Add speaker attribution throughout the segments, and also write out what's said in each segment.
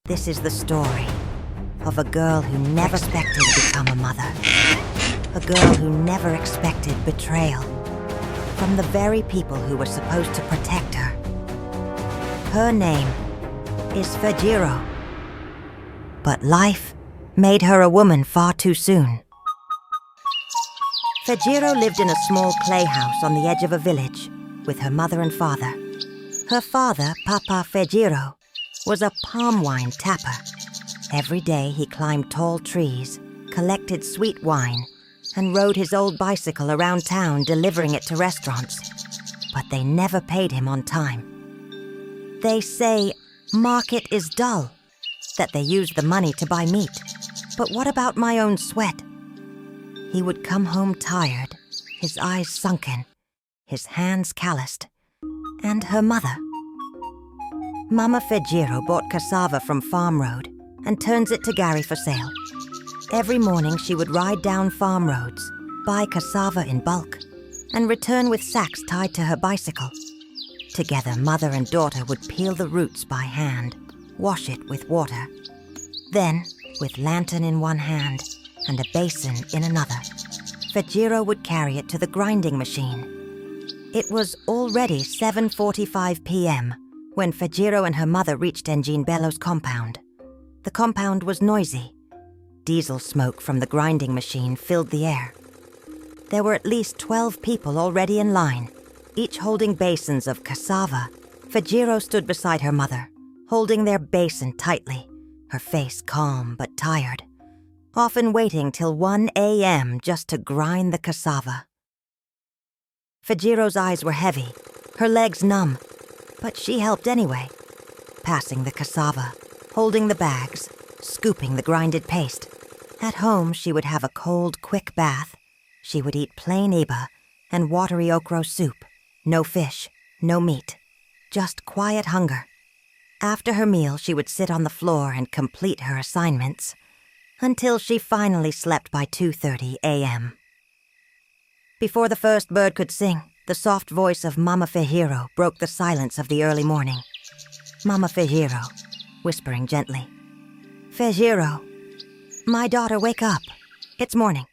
Speaker 1: This is the story of a girl who never expected to become a mother. A girl who never expected betrayal from the very people who were supposed to protect her. Her name is Fejiro. But life made her a woman far too soon. Fejiro lived in a small clay house on the edge of a village with her mother and father. Her father, Papa Fejiro, was a palm wine tapper. Every day he climbed tall trees, collected sweet wine, and rode his old bicycle around town delivering it to restaurants. But they never paid him on time. They say market is dull, that they use the money to buy meat. But what about my own sweat? He would come home tired, his eyes sunken, his hands calloused. And her mother. Mama Fejiro bought cassava from Farm Road and turns it to Gary for sale. Every morning she would ride down farm roads, buy cassava in bulk, and return with sacks tied to her bicycle. Together, mother and daughter would peel the roots by hand, wash it with water. Then, with lantern in one hand and a basin in another, Fejiro would carry it to the grinding machine. It was already 7:45 p.m. when Fejiro and her mother reached Engine Bello's compound. The compound was noisy. Diesel smoke from the grinding machine filled the air. There were at least 12 people already in line, each holding basins of cassava. Fejiro stood beside her mother, holding their basin tightly, her face calm but tired, often waiting till 1 a.m. just to grind the cassava. Fejiro's eyes were heavy, her legs numb, but she helped anyway, passing the cassava, holding the bags, scooping the grinded paste. At home, she would have a cold, quick bath. She would eat plain iba and watery okra soup. No fish, no meat, just quiet hunger. After her meal, she would sit on the floor and complete her assignments, until she finally slept by 2:30 a.m. Before the first bird could sing, the soft voice of Mama Fejiro broke the silence of the early morning. Mama Fejiro, whispering gently, "Fejiro, my daughter, wake up. It's morning."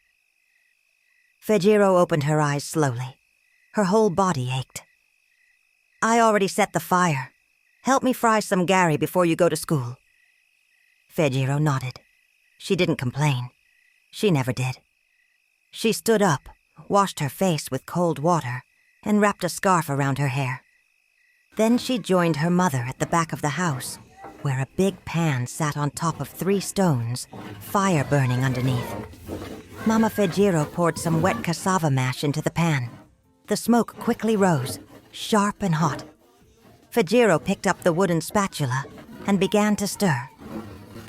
Speaker 1: Fejiro opened her eyes slowly. Her whole body ached. "I already set the fire. Help me fry some Gary before you go to school." Fejiro nodded. She didn't complain. She never did. She stood up, washed her face with cold water, and wrapped a scarf around her hair. Then she joined her mother at the back of the house, where a big pan sat on top of 3 stones, fire burning underneath. Mama Fejiro poured some wet cassava mash into the pan. The smoke quickly rose, sharp and hot. Fejiro picked up the wooden spatula and began to stir.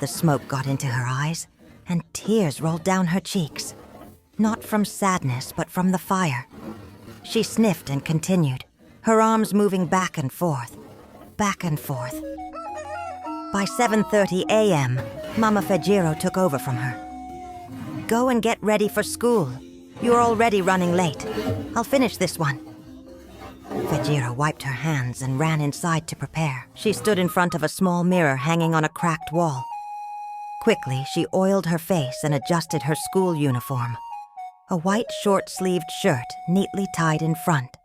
Speaker 1: The smoke got into her eyes, and tears rolled down her cheeks. Not from sadness, but from the fire. She sniffed and continued, her arms moving back and forth, back and forth. By 7:30 a.m., Mama Fejiro took over from her. "Go and get ready for school. You're already running late. I'll finish this one." Fejiro wiped her hands and ran inside to prepare. She stood in front of a small mirror hanging on a cracked wall. Quickly, she oiled her face and adjusted her school uniform. A white short-sleeved shirt neatly tied in front,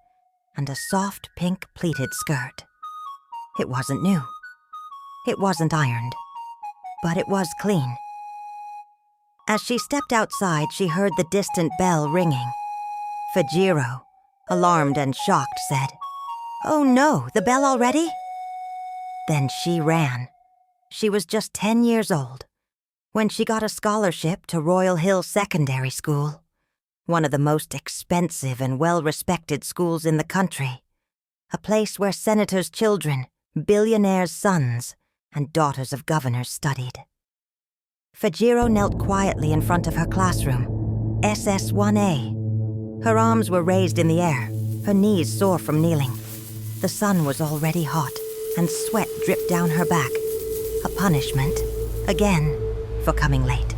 Speaker 1: and a soft pink pleated skirt. It wasn't new. It wasn't ironed, but it was clean. As she stepped outside, she heard the distant bell ringing. Fejiro, alarmed and shocked, said, "Oh no, the bell already?" Then she ran. She was just 10 years old when she got a scholarship to Royal Hill Secondary School, one of the most expensive and well-respected schools in the country, a place where senators' children, billionaires' sons, and daughters of governors studied. Fejiro knelt quietly in front of her classroom, SS1A. Her arms were raised in the air, her knees sore from kneeling. The sun was already hot, and sweat dripped down her back. A punishment, again, for coming late.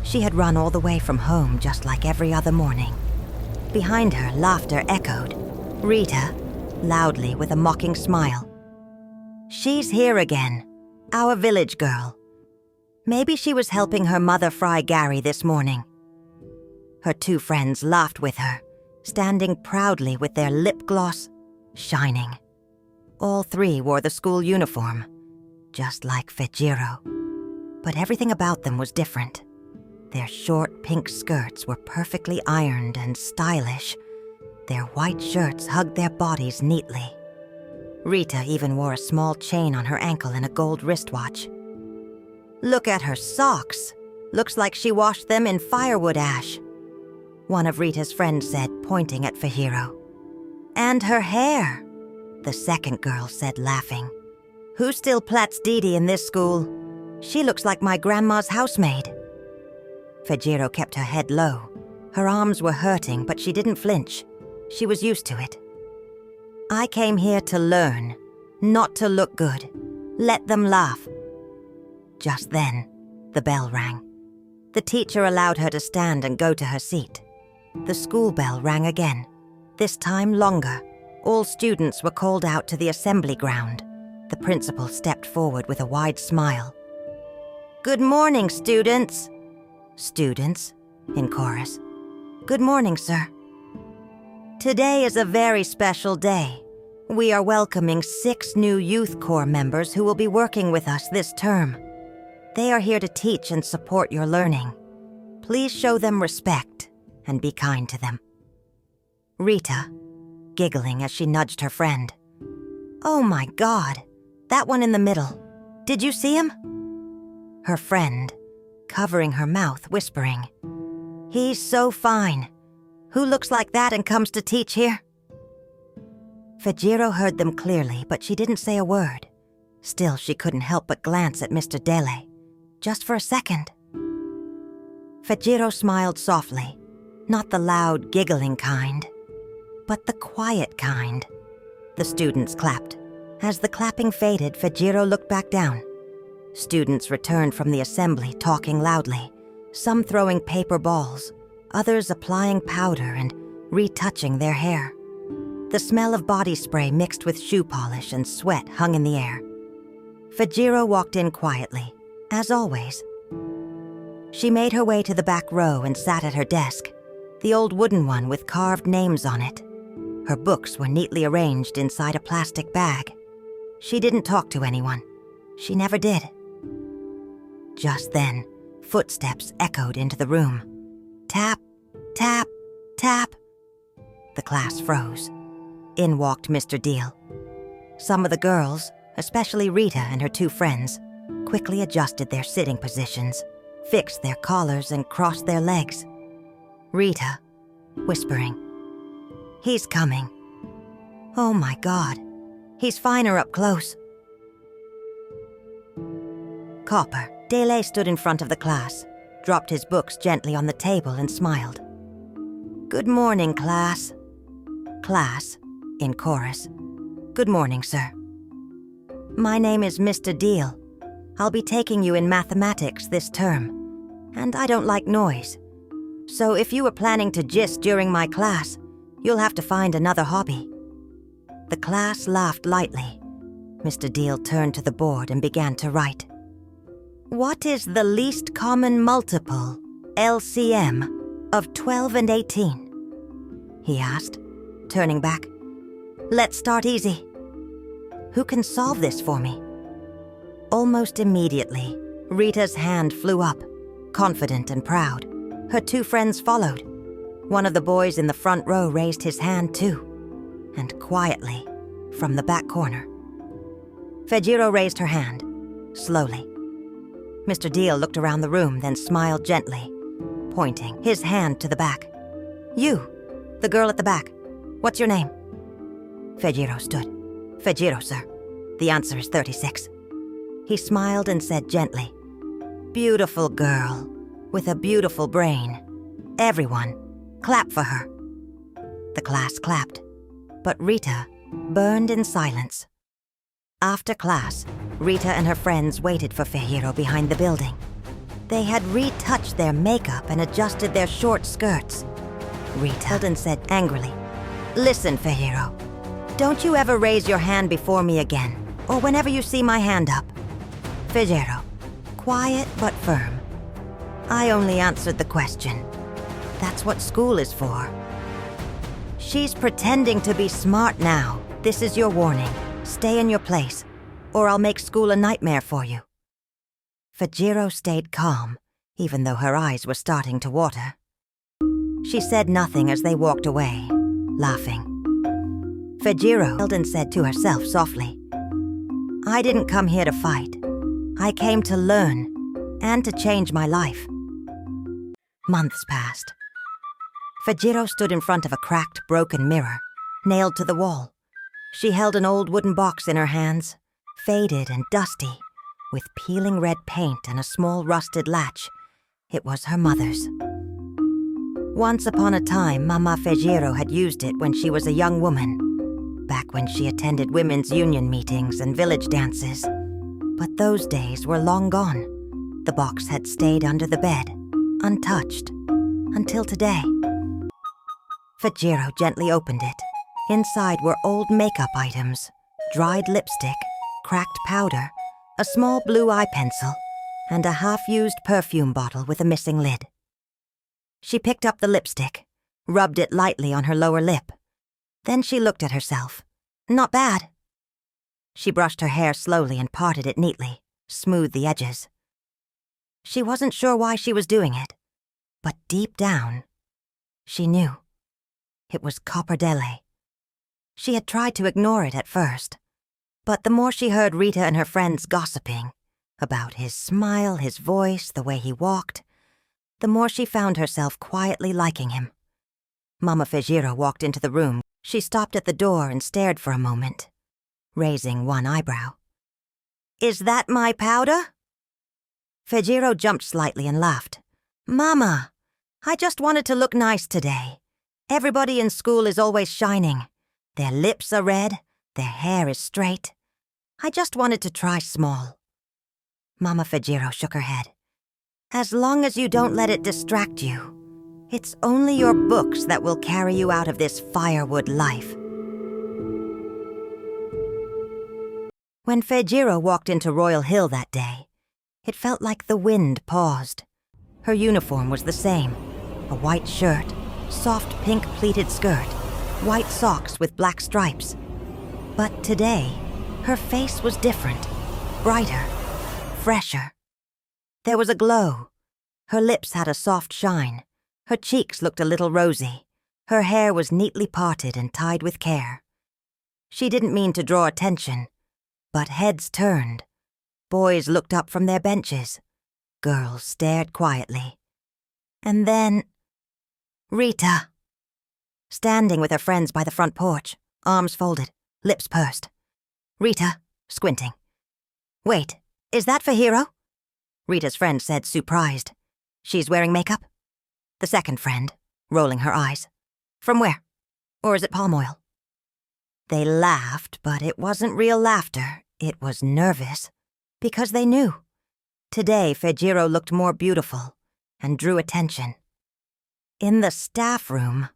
Speaker 1: She had run all the way from home just like every other morning. Behind her, laughter echoed. Rita, loudly with a mocking smile. "She's here again. Our village girl. Maybe she was helping her mother fry Gary this morning. Her two friends laughed with her, standing proudly with their lip gloss shining. All three wore the school uniform, just like Fejiro. But everything about them was different. Their short pink skirts were perfectly ironed and stylish. Their white shirts hugged their bodies neatly. Rita even wore a small chain on her ankle and a gold wristwatch. Look at her socks. Looks like she washed them in firewood ash, one of Rita's friends said, pointing at Fejiro. And her hair, the second girl said, laughing. Who still plats Didi in this school? She looks like my grandma's housemaid. Fejiro kept her head low. Her arms were hurting, but she didn't flinch. She was used to it. I came here to learn, not to look good. Let them laugh. Just then, the bell rang. The teacher allowed her to stand and go to her seat. The school bell rang again, this time longer. All students were called out to the assembly ground. The principal stepped forward with a wide smile. Good morning, students. Students, in chorus. Good morning, sir. Today is a very special day. We are welcoming 6 new youth corps members who will be working with us this term. They are here to teach and support your learning. Please show them respect and be kind to them. Rita, giggling as she nudged her friend. Oh my God, that one in the middle. Did you see him? Her friend, covering her mouth, whispering. He's so fine. Who looks like that and comes to teach here? Fejiro heard them clearly, but she didn't say a word. Still, she couldn't help but glance at Mr. Dele, just for a second. Fejiro smiled softly, not the loud, giggling kind, but the quiet kind. The students clapped. As the clapping faded, Fejiro looked back down. Students returned from the assembly talking loudly, some throwing paper balls, others applying powder and retouching their hair. The smell of body spray mixed with shoe polish and sweat hung in the air. Fejiro walked in quietly, as always. She made her way to the back row and sat at her desk, the old wooden one with carved names on it. Her books were neatly arranged inside a plastic bag. She didn't talk to anyone. She never did. Just then, footsteps echoed into the room. Tap, tap, tap. The class froze. In walked Mr. Dele. Some of the girls, especially Rita and her 2 friends, quickly adjusted their sitting positions, fixed their collars and crossed their legs. Rita, whispering, He's coming. Oh my God, he's finer up close. Corper Dele stood in front of the class, dropped his books gently on the table and smiled. Good morning, class. Class, in chorus. Good morning, sir. My name is Mr. Dele. I'll be taking you in mathematics this term, and I don't like noise. So if you were planning to gist during my class, you'll have to find another hobby. The class laughed lightly. Mr. Dele turned to the board and began to write. What is the least common multiple, LCM, of 12 and 18? He asked, turning back. Let's start easy. Who can solve this for me? Almost immediately, Rita's hand flew up, confident and proud. Her 2 friends followed. One of the boys in the front row raised his hand too, and quietly, from the back corner. Fejiro raised her hand, slowly. Mr. Dele looked around the room, then smiled gently, pointing his hand to the back. You, the girl at the back. What's your name? Fejiro stood. Fejiro, sir. The answer is 36. He smiled and said gently, Beautiful girl, with a beautiful brain. Everyone, clap for her. The class clapped, but Rita burned in silence. After class, Rita and her friends waited for Fejiro behind the building. They had retouched their makeup and adjusted their short skirts. Rita said angrily, Listen, Fejiro, don't you ever raise your hand before me again, or whenever you see my hand up. Fejiro, quiet but firm. I only answered the question. That's what school is for. She's pretending to be smart now. This is your warning. Stay in your place, or I'll make school a nightmare for you. Fejiro stayed calm, even though her eyes were starting to water. She said nothing as they walked away, laughing. Fejiro smiled and said to herself softly, I didn't come here to fight. I came to learn and to change my life. Months passed. Fejiro stood in front of a cracked, broken mirror, nailed to the wall. She held an old wooden box in her hands, faded and dusty, with peeling red paint and a small rusted latch. It was her mother's. Once upon a time, Mama Fejiro had used it when she was a young woman, back when she attended women's union meetings and village dances. But those days were long gone. The box had stayed under the bed, untouched, until today. Fejiro gently opened it. Inside were old makeup items, dried lipstick, cracked powder, a small blue eye pencil, and a half-used perfume bottle with a missing lid. She picked up the lipstick, rubbed it lightly on her lower lip. Then she looked at herself. Not bad. She brushed her hair slowly and parted it neatly, smoothed the edges. She wasn't sure why she was doing it, but deep down, she knew. It was Corper Dele. She had tried to ignore it at first, but the more she heard Rita and her friends gossiping about his smile, his voice, the way he walked, the more she found herself quietly liking him. Mama Fejiro walked into the room. She stopped at the door and stared for a moment, raising one eyebrow. Is that my powder? Fejiro jumped slightly and laughed. Mama, I just wanted to look nice today. Everybody in school is always shining. Their lips are red, their hair is straight. I just wanted to try small. Mama Fejiro shook her head. As long as you don't let it distract you. It's only your books that will carry you out of this firewood life. When Fejiro walked into Royal Hill that day, it felt like the wind paused. Her uniform was the same. A white shirt, soft pink pleated skirt, white socks with black stripes. But today, her face was different, brighter, fresher. There was a glow. Her lips had a soft shine. Her cheeks looked a little rosy. Her hair was neatly parted and tied with care. She didn't mean to draw attention, but heads turned. Boys looked up from their benches. Girls stared quietly. And then, Rita, standing with her friends by the front porch, arms folded, lips pursed. Rita, squinting. Wait, is that Fejiro? Rita's friend said, surprised. She's wearing makeup? The second friend, rolling her eyes. From where? Or is it palm oil? They laughed, but it wasn't real laughter. It was nervous, because they knew. Today, Fejiro looked more beautiful and drew attention. In the staff room,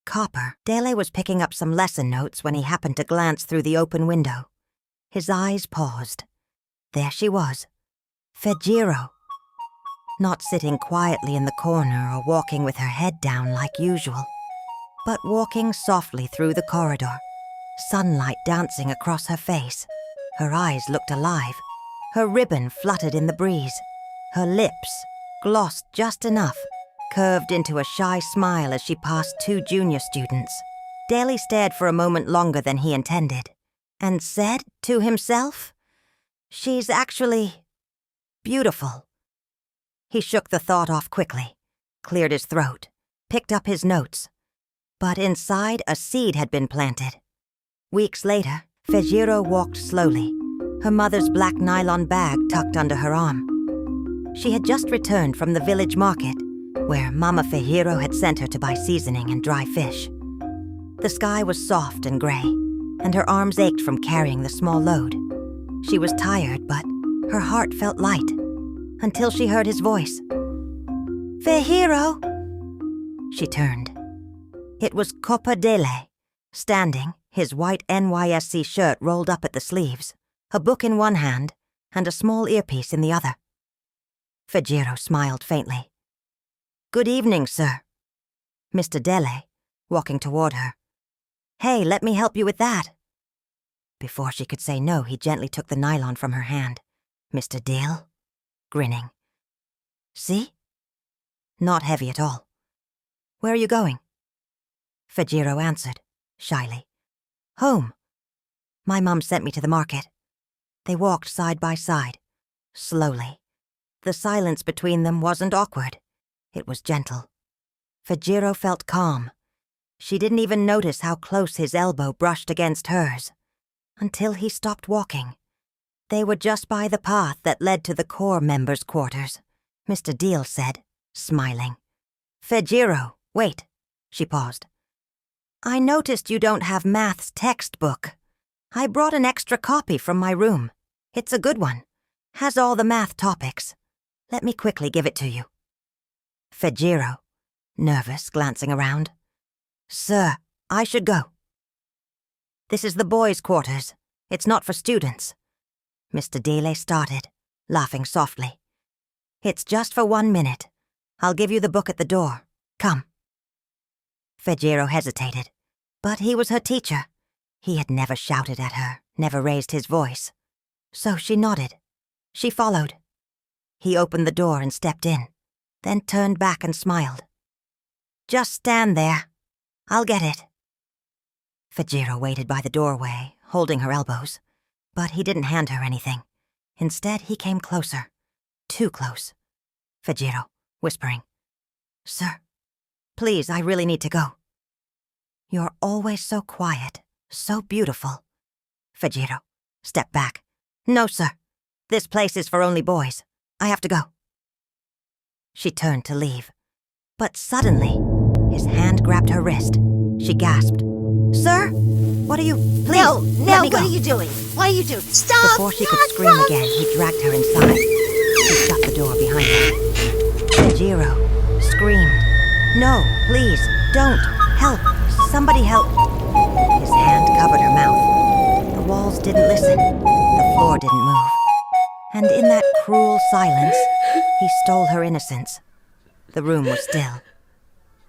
Speaker 1: Corper Dele was picking up some lesson notes when he happened to glance through the open window. His eyes paused. There she was, Fejiro. Not sitting quietly in the corner or walking with her head down like usual, but walking softly through the corridor, sunlight dancing across her face. Her eyes looked alive. Her ribbon fluttered in the breeze. Her lips, glossed just enough, curved into a shy smile as she passed two junior students. Dele stared for a moment longer than he intended, and said to himself, "She's actually beautiful." He shook the thought off quickly, cleared his throat, picked up his notes. But inside, a seed had been planted. Weeks later, Fejiro walked slowly, her mother's black nylon bag tucked under her arm. She had just returned from the village market, where Mama Fejiro had sent her to buy seasoning and dry fish. The sky was soft and gray, and her arms ached from carrying the small load. She was tired, but her heart felt light, until she heard his voice. "Fejiro!" She turned. It was Corper Dele, standing, his white NYSC shirt rolled up at the sleeves, a book in one hand, and a small earpiece in the other. Fejiro smiled faintly. "Good evening, sir." Mr. Dele, walking toward her. "Hey, let me help you with that." Before she could say no, he gently took the nylon from her hand. "Mr. Dale?" Grinning. "See? Not heavy at all. Where are you going?" Fejiro answered, shyly. "Home. My mum sent me to the market." They walked side by side, slowly. The silence between them wasn't awkward. It was gentle. Fejiro felt calm. She didn't even notice how close his elbow brushed against hers, until he stopped walking. They were just by the path that led to the Corps members' quarters. Mr. Dele said, smiling. "Fejiro, wait." She paused. "I noticed you don't have math's textbook. I brought an extra copy from my room. It's a good one. Has all the math topics. Let me quickly give it to you." Fejiro, nervous, glancing around. "Sir, I should go." "This is the boys' quarters. It's not for students." Mr. Dele started, laughing softly. "It's just for 1 minute. I'll give you the book at the door. Come." Fejiro hesitated, but he was her teacher. He had never shouted at her, never raised his voice. So she nodded. She followed. He opened the door and stepped in, then turned back and smiled. "Just stand there. I'll get it." Fejiro waited by the doorway, holding her elbows, but he didn't hand her anything. Instead, he came closer. Too close. Fejiro, whispering, "Sir, please, I really need to go." "You're always so quiet, so beautiful." Fejiro, step back. "No, sir. This place is for only boys. I have to go." She turned to leave, but suddenly, his hand grabbed her wrist. She gasped. "Sir, what are you— Please,
Speaker 2: No,
Speaker 1: let me go."
Speaker 2: what are you doing? What are you doing? Stop!
Speaker 1: Before she could scream again, he dragged her inside. He shut the door behind her. Fejiro screamed. "No, please, don't. Help. Somebody help." His hand covered her mouth. The walls didn't listen. The floor didn't move. And in that cruel silence, he stole her innocence. The room was still.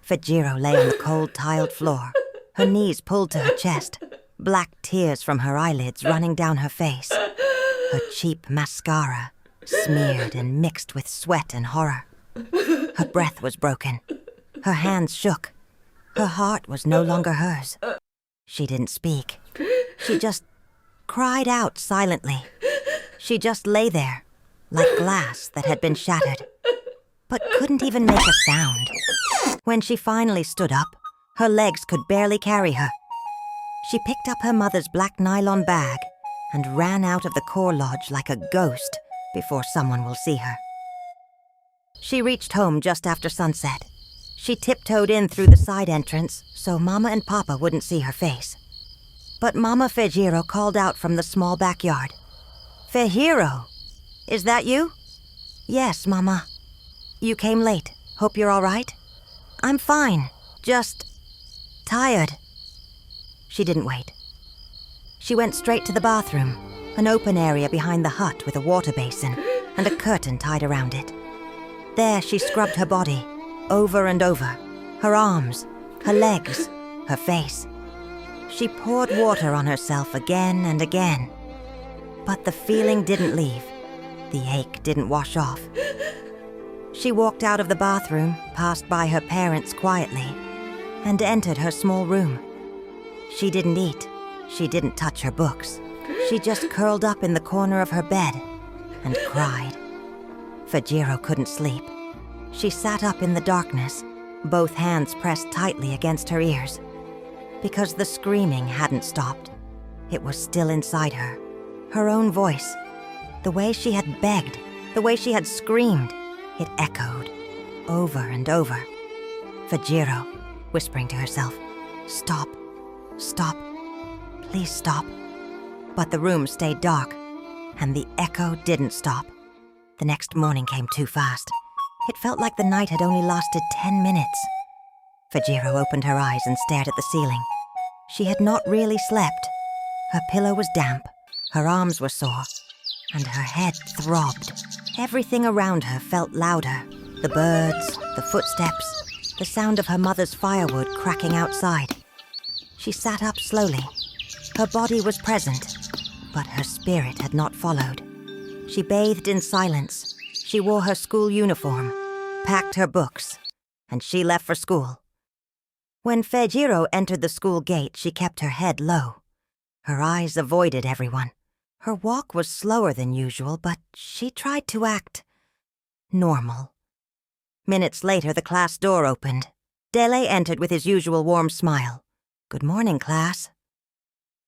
Speaker 1: Fejiro lay on the cold tiled floor, her knees pulled to her chest, black tears from her eyelids running down her face. Her cheap mascara smeared and mixed with sweat and horror. Her breath was broken. Her hands shook. Her heart was no longer hers. She didn't speak. She just cried out silently. She just lay there, like glass that had been shattered, but couldn't even make a sound. When she finally stood up, her legs could barely carry her. She picked up her mother's black nylon bag and ran out of the Corps Lodge like a ghost before someone will see her. She reached home just after sunset. She tiptoed in through the side entrance so Mama and Papa wouldn't see her face. But Mama Fejiro called out from the small backyard. "Fejiro, is that you?" "Yes, Mama." "You came late. Hope you're all right?" "I'm fine. Just tired." She didn't wait. She went straight to the bathroom, an open area behind the hut with a water basin and a curtain tied around it. There she scrubbed her body, over and over, her arms, her legs, her face. She poured water on herself again and again. But the feeling didn't leave. The ache didn't wash off. She walked out of the bathroom, passed by her parents quietly, and entered her small room. She didn't eat. She didn't touch her books. She just curled up in the corner of her bed and cried. Fejiro couldn't sleep. She sat up in the darkness, both hands pressed tightly against her ears. Because the screaming hadn't stopped. It was still inside her. Her own voice. The way she had begged, the way she had screamed. It echoed, over and over. Fejiro, whispering to herself, "Stop, stop, please stop." But the room stayed dark, and the echo didn't stop. The next morning came too fast. It felt like the night had only lasted 10 minutes. Fejiro opened her eyes and stared at the ceiling. She had not really slept. Her pillow was damp. Her arms were sore. and her head throbbed. Everything around her felt louder. The birds, the footsteps, the sound of her mother's firewood cracking outside. She sat up slowly. Her body was present, but her spirit had not followed. She bathed in silence. She wore her school uniform, packed her books, and she left for school. When Fejiro entered the school gate, she kept her head low. Her eyes avoided everyone. Her walk was slower than usual, but she tried to act normal. Minutes later, the class door opened. Dele entered with his usual warm smile. "Good morning, class."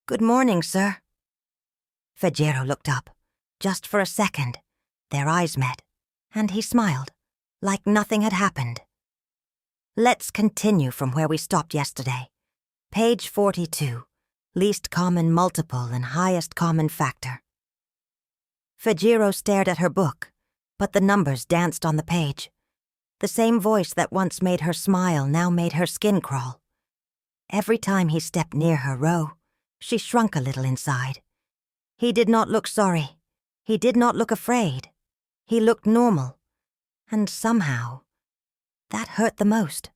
Speaker 1: "Good morning, sir." Fejiro looked up. Just for a second, their eyes met, and he smiled, like nothing had happened. Let's continue from where we stopped yesterday. Page 42, least common multiple and highest common factor. Fejiro stared at her book, but the numbers danced on the page. The same voice that once made her smile now made her skin crawl. Every time he stepped near her row, she shrunk a little inside. He did not look sorry. He did not look afraid. He looked normal. And somehow, that hurt the most.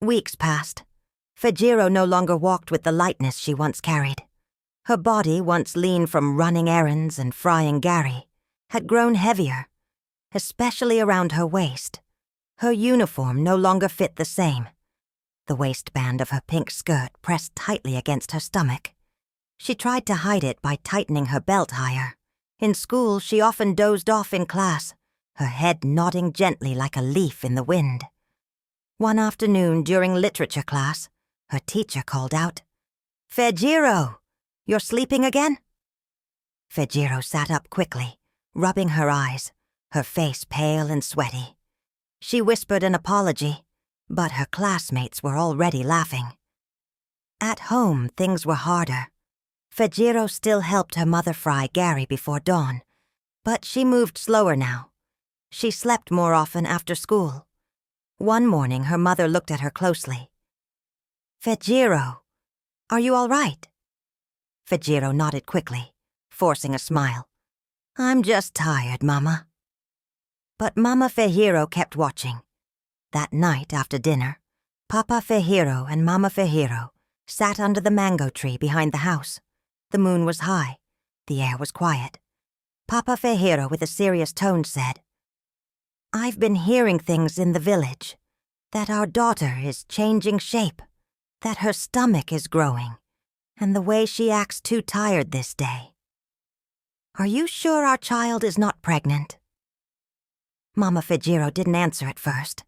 Speaker 1: Weeks passed. Fejiro no longer walked with the lightness she once carried. Her body, once lean from running errands and frying Gary, had grown heavier, especially around her waist. Her uniform no longer fit the same. The waistband of her pink skirt pressed tightly against her stomach. She tried to hide it by tightening her belt higher. In school, she often dozed off in class, her head nodding gently like a leaf in the wind. One afternoon during literature class, her teacher called out, "Fejiro, you're sleeping again?" Fejiro sat up quickly, rubbing her eyes, her face pale and sweaty. She whispered an apology, but her classmates were already laughing. At home, things were harder. Fejiro still helped her mother fry Gary before dawn, but she moved slower now. She slept more often after school. One morning, her mother looked at her closely. "Fejiro, are you all right?" Fejiro nodded quickly, forcing a smile. "I'm just tired, Mama." But Mama Fejiro kept watching. That night after dinner, Papa Fejiro and Mama Fejiro sat under the mango tree behind the house. The moon was high. The air was quiet. Papa Fejiro, with a serious tone, said, "I've been hearing things in the village, that our daughter is changing shape, that her stomach is growing, and the way she acts too tired this day. Are you sure our child is not pregnant?" Mama Fejiro didn't answer at first.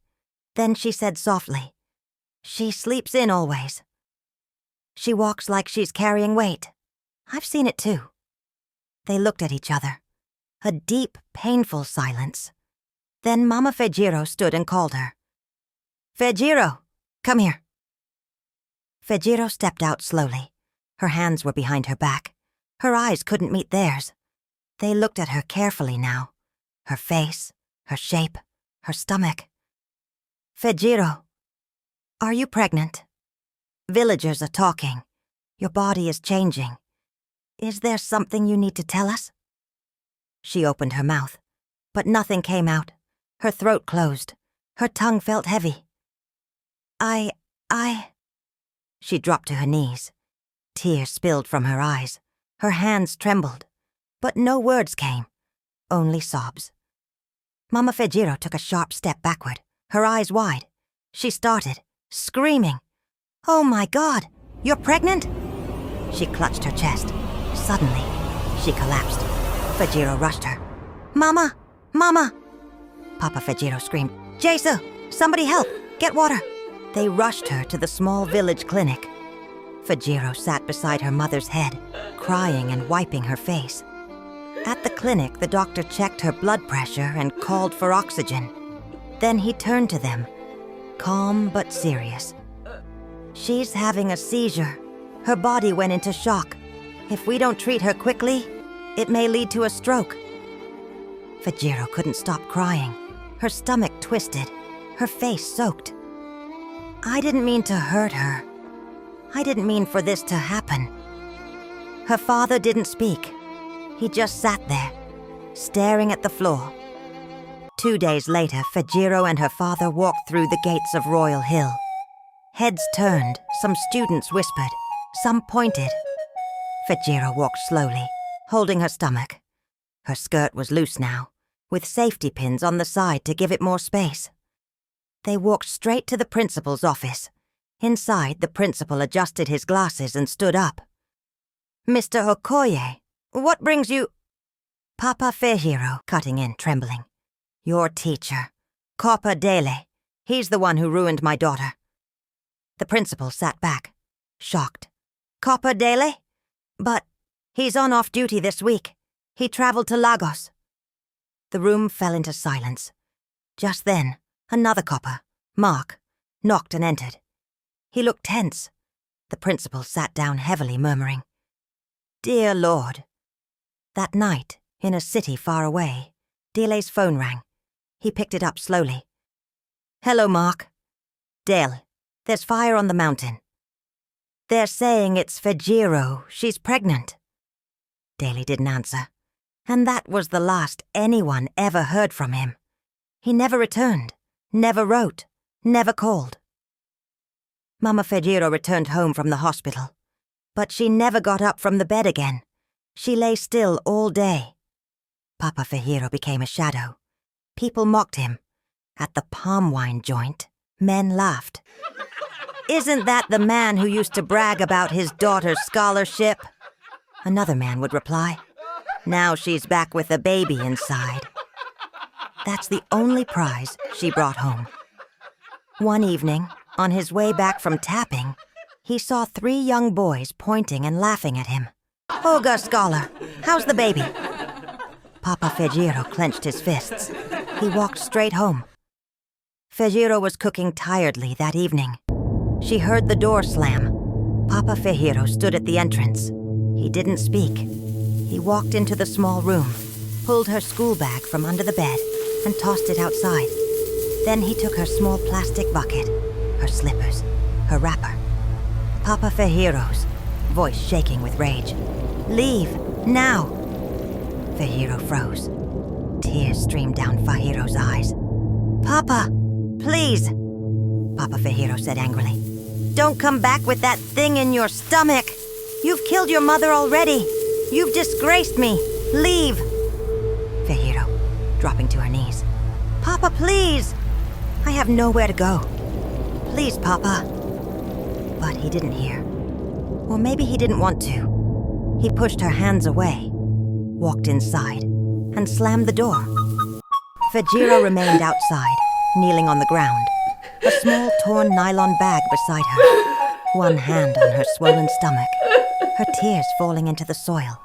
Speaker 1: Then she said softly, "She sleeps in always. She walks like she's carrying weight. I've seen it too." They looked at each other. A deep, painful silence. Then Mama Fejiro stood and called her. "Fejiro, come here." Fejiro stepped out slowly. Her hands were behind her back. Her eyes couldn't meet theirs. They looked at her carefully now. Her face, her shape, her stomach. "Fejiro, are you pregnant? Villagers are talking. Your body is changing. Is there something you need to tell us?" She opened her mouth, but nothing came out. Her throat closed. Her tongue felt heavy. I... She dropped to her knees. Tears spilled from her eyes. Her hands trembled. But no words came, only sobs. Mama Fejiro took a sharp step backward, her eyes wide. She started, screaming, "Oh my God, you're pregnant?" She clutched her chest. Suddenly, she collapsed. Fejiro rushed her. "Mama! Mama!" Papa Fejiro screamed, "Jesus! Somebody help! Get water!" They rushed her to the small village clinic. Fejiro sat beside her mother's head, crying and wiping her face. At the clinic, the doctor checked her blood pressure and called for oxygen. Then he turned to them, calm but serious. "She's having a seizure. Her body went into shock. If we don't treat her quickly, it may lead to a stroke." Fejiro couldn't stop crying. Her stomach twisted, her face soaked. "I didn't mean to hurt her. I didn't mean for this to happen." Her father didn't speak. He just sat there, staring at the floor. 2 days later, Fejiro and her father walked through the gates of Royal Hill. Heads turned, some students whispered, some pointed. Fejiro walked slowly, holding her stomach. Her skirt was loose now, with safety pins on the side to give it more space. They walked straight to the principal's office. Inside, the principal adjusted his glasses and stood up. "Mr. Okoye, what brings you—" Papa Fejiro, cutting in, trembling. "Your teacher, Corper Dele. He's the one who ruined my daughter." The principal sat back, shocked. "Corper Dele? But he's on off-duty this week. He traveled to Lagos." The room fell into silence. Just then, another copper, Mark, knocked and entered. He looked tense. The principal sat down heavily, murmuring, "Dear Lord." That night, in a city far away, Dele's phone rang. He picked it up slowly. "Hello, Mark. Dale, there's fire on the mountain. They're saying it's Fejiro. She's pregnant." Dele didn't answer, and that was the last anyone ever heard from him. He never returned, never wrote, never called. Mama Fejiro returned home from the hospital, but she never got up from the bed again. She lay still all day. Papa Fejiro became a shadow. People mocked him. At the palm wine joint, men laughed. "Isn't that the man who used to brag about his daughter's scholarship?" Another man would reply, "Now she's back with a baby inside." That's the only prize she brought home. One evening, on his way back from tapping, he saw 3 young boys pointing and laughing at him. "Oga scholar, how's the baby?" Papa Fejiro clenched his fists. He walked straight home. Fejiro was cooking tiredly that evening. She heard the door slam. Papa Fejiro stood at the entrance. He didn't speak. He walked into the small room, pulled her school bag from under the bed, and tossed it outside. Then he took her small plastic bucket, her slippers, her wrapper. Papa Fejiro's voice shaking with rage. "Leave, now!" Fejiro froze. Tears streamed down Fejiro's eyes. "Papa, please!" Papa Fejiro said angrily. "Don't come back with that thing in your stomach! You've killed your mother already! You've disgraced me! Leave!" Fejiro, dropping to her knees. "Papa, please! I have nowhere to go. Please, Papa." But he didn't hear. Or maybe he didn't want to. He pushed her hands away, walked inside, and slammed the door. Fejiro remained outside, kneeling on the ground, a small torn nylon bag beside her, one hand on her swollen stomach, her tears falling into the soil.